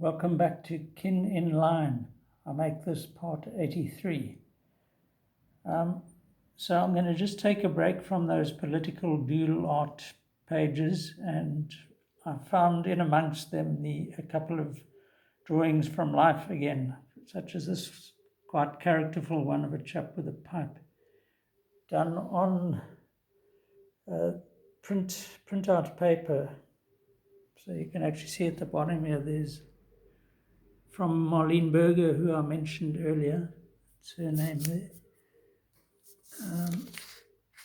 Welcome back to Kin in Line. I make this part 83. So I'm going to just take a break from those political dual art pages, and I found in amongst them a couple of drawings from life again, such as this quite characterful one of a chap with a pipe, done on print-out paper. So you can actually see at the bottom here, there's from Marlene Berger, who I mentioned earlier. That's her name there.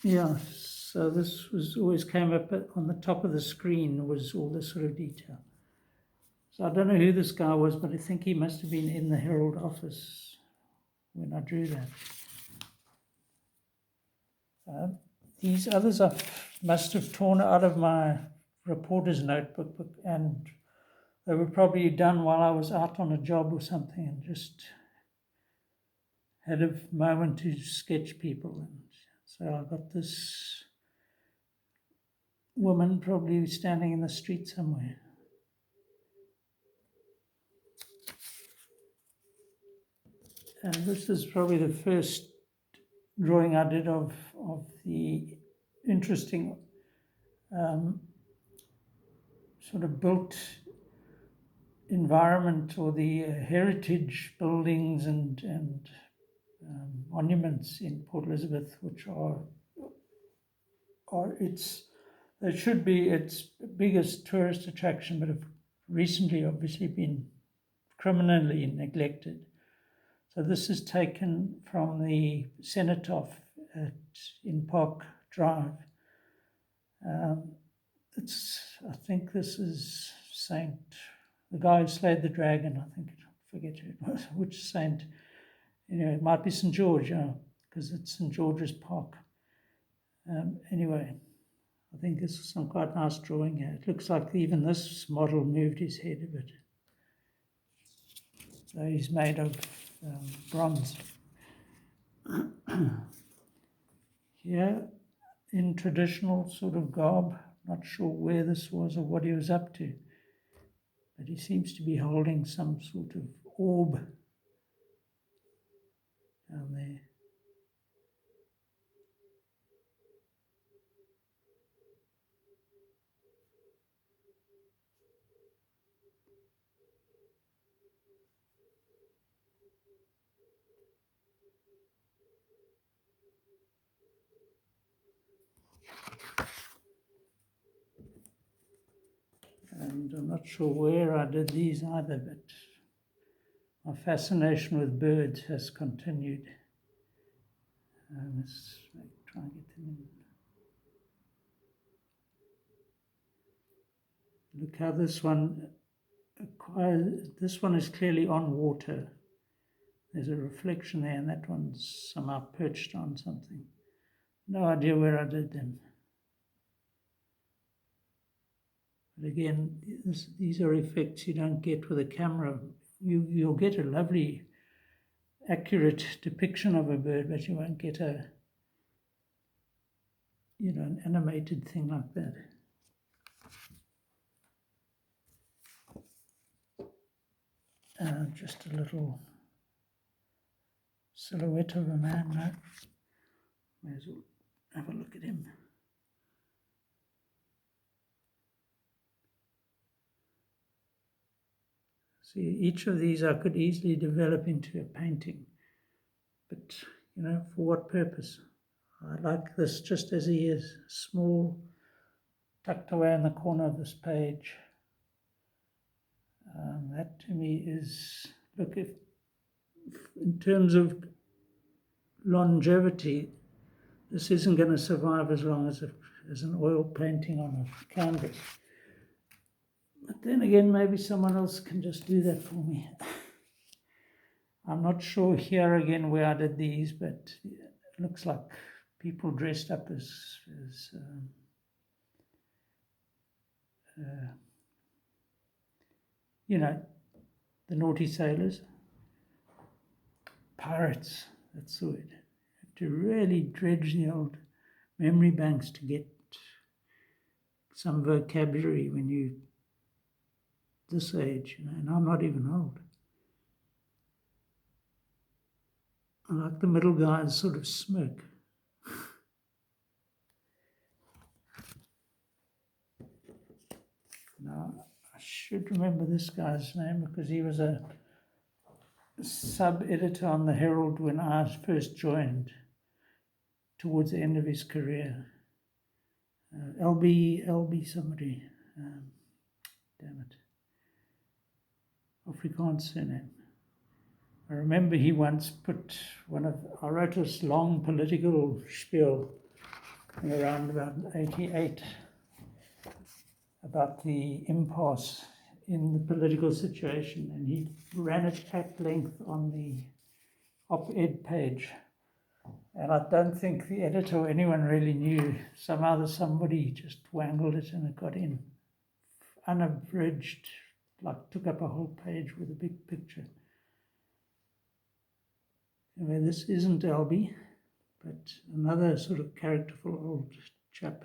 Yeah, so this was always came up on the top of the screen, was all this sort of detail. So I don't know who this guy was, but I think he must have been in the Herald office when I drew that. These others I must have torn out of my reporter's notebook, and they were probably done while I was out on a job or something and just had a moment to sketch people. And so I got this woman probably standing in the street somewhere. And this is probably the first drawing I did of the interesting sort of built environment, or the heritage buildings and monuments in Port Elizabeth, which are they should be its biggest tourist attraction, but have recently obviously been criminally neglected. So this is taken from the cenotaph in Park Drive. I think this is the guy who slayed the dragon. I forget who it was, which saint. Anyway, it might be St. George, because it's St. George's Park. Anyway, I think this is some quite nice drawing here. It looks like even this model moved his head a bit. So he's made of bronze. Here, in traditional sort of garb, not sure where this was or what he was up to, but he seems to be holding some sort of orb down there. And I'm not sure where I did these either, but my fascination with birds has continued. Let's try and get them in. Look how this one is clearly on water. There's a reflection there, and that one's somehow perched on something. No idea where I did them. But again, these are effects you don't get with a camera. You'll get a lovely, accurate depiction of a bird, but you won't get an animated thing like that. Just a little silhouette of a man, no? May as well have a look at him. See, each of these I could easily develop into a painting, but for what purpose? I like this just as he is, small, tucked away in the corner of this page. That to me is, look, if in terms of longevity, this isn't going to survive as long as an oil painting on a canvas. But then again, maybe someone else can just do that for me. I'm not sure here again where I did these, but it looks like people dressed up as the naughty sailors, pirates. That's the word. You have to really dredge the old memory banks to get some vocabulary when you this age, and I'm not even old. I like the middle guy's sort of smirk. Now, I should remember this guy's name because he was a sub-editor on the Herald when I first joined, towards the end of his career. LB somebody. Damn it. Afrikaans surname. I remember he once put I wrote this long political spiel around about 88 about the impasse in the political situation, and he ran it at length on the op-ed page. And I don't think the editor or anyone really knew. Somehow somebody just wangled it and it got in. Unabridged, like took up a whole page with a big picture. Anyway, this isn't Albie, but another sort of characterful old chap.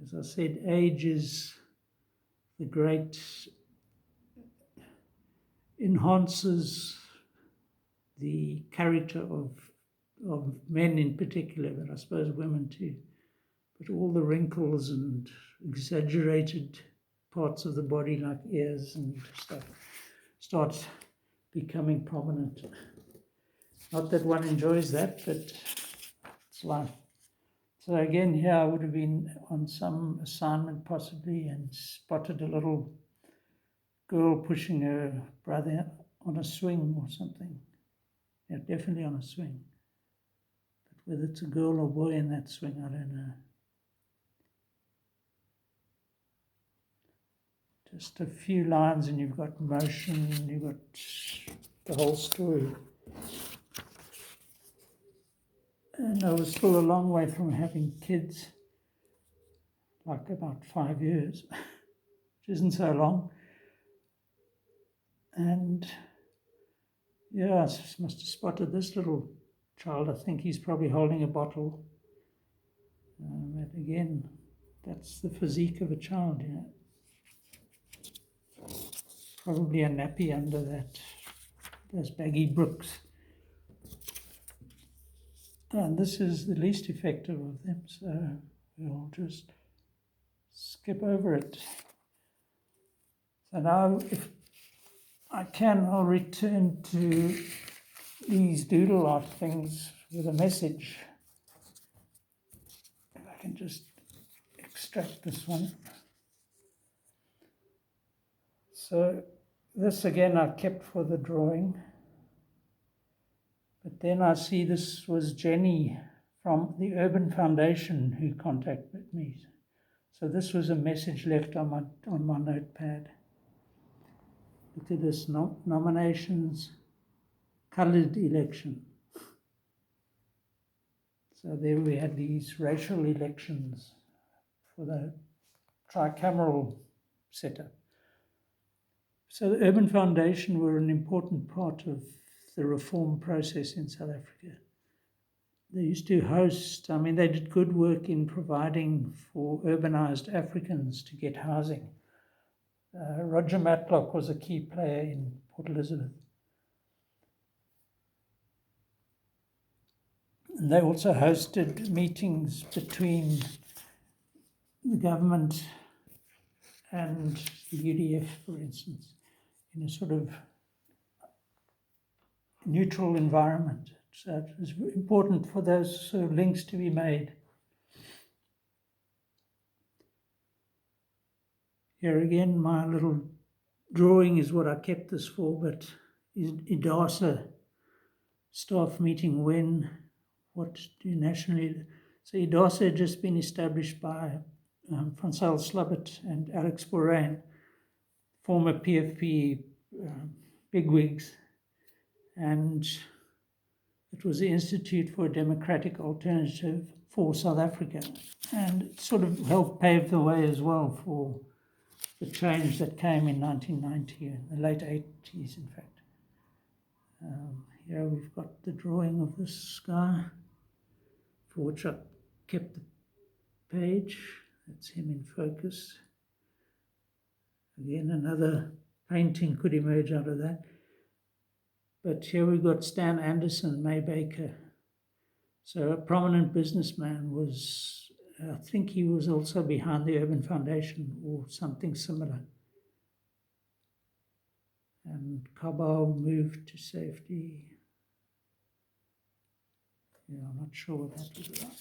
As I said, age is the great enhances the character of men in particular, but I suppose women too. But all the wrinkles and exaggerated parts of the body like ears and stuff start becoming prominent. Not that one enjoys that, but it's life. So again, here I would have been on some assignment possibly and spotted a little girl pushing her brother on a swing or something. Yeah, definitely on a swing. But whether it's a girl or boy in that swing, I don't know. Just a few lines and you've got motion, you've got the whole story. And I was still a long way from having kids, like about 5 years, which isn't so long. And yeah, I must have spotted this little child. I think he's probably holding a bottle. But again, that's the physique of a child, you know. Probably a nappy under those baggy brooks. And this is the least effective of them, so we'll just skip over it. So now, if I can, I'll return to these doodle art things with a message. If I can just extract this one. So this again I kept for the drawing. But then I see this was Jenny from the Urban Foundation who contacted me. So this was a message left on my notepad. Look at this, nominations, coloured election. So there we had these racial elections for the tricameral setup. So the Urban Foundation were an important part of the reform process in South Africa. They used to host, they did good work in providing for urbanized Africans to get housing. Roger Matlock was a key player in Port Elizabeth. And they also hosted meetings between the government and the UDF, for instance, in a sort of neutral environment. So it was important for those sort of links to be made. Here again, my little drawing is what I kept this for, but is IDASA staff meeting when, what do you nationally... So IDASA had just been established by Francel Slubbert and Alex Borain, former PFP bigwigs, and it was the Institute for a Democratic Alternative for South Africa, and it sort of helped pave the way as well for the change that came in 1990, in the late 80s, in fact. Here we've got the drawing of this guy, for which I kept the page. That's him in focus. Again, another painting could emerge out of that. But here we've got Stan Anderson, May Baker. So a prominent businessman was, I think he was also behind the Urban Foundation or something similar. And Cabal moved to safety. Yeah, I'm not sure what that was about.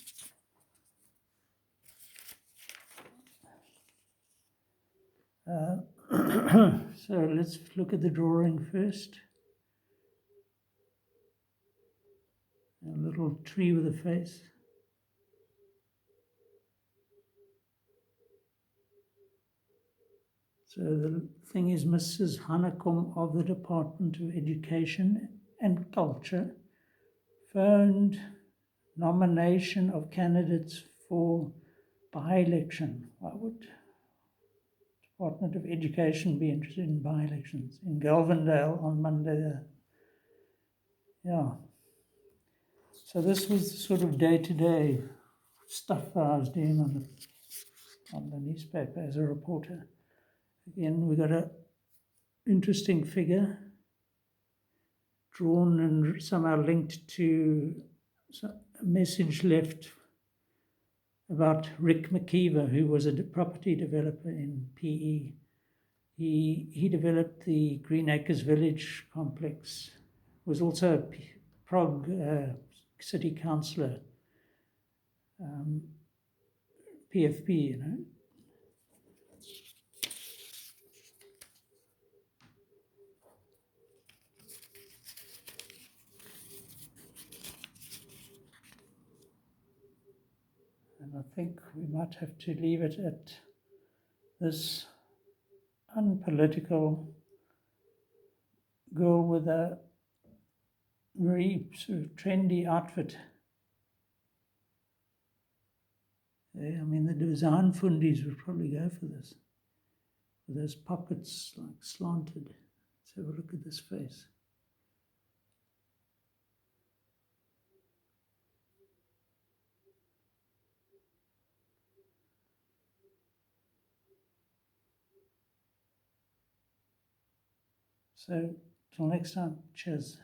So let's look at the drawing first. A little tree with a face. So the thing is, Mrs. Hanekom of the Department of Education and Culture phoned nomination of candidates for by-election. Why would Department of Education be interested in by-elections? In Galvindale on Monday. Yeah. So this was sort of day-to-day stuff that I was doing on the newspaper as a reporter. Again, we got an interesting figure drawn and somehow linked to a message left about Rick McKeever, who was a property developer in PE. He developed the Green Acres Village complex, was also a Prague city councillor, PFP, you know. And I think we might have to leave it at this unpolitical girl with a very sort of trendy outfit. Yeah, I mean, the design fundies would probably go for this. With those pockets like slanted. Let's have a look at this face. So, till next time, cheers.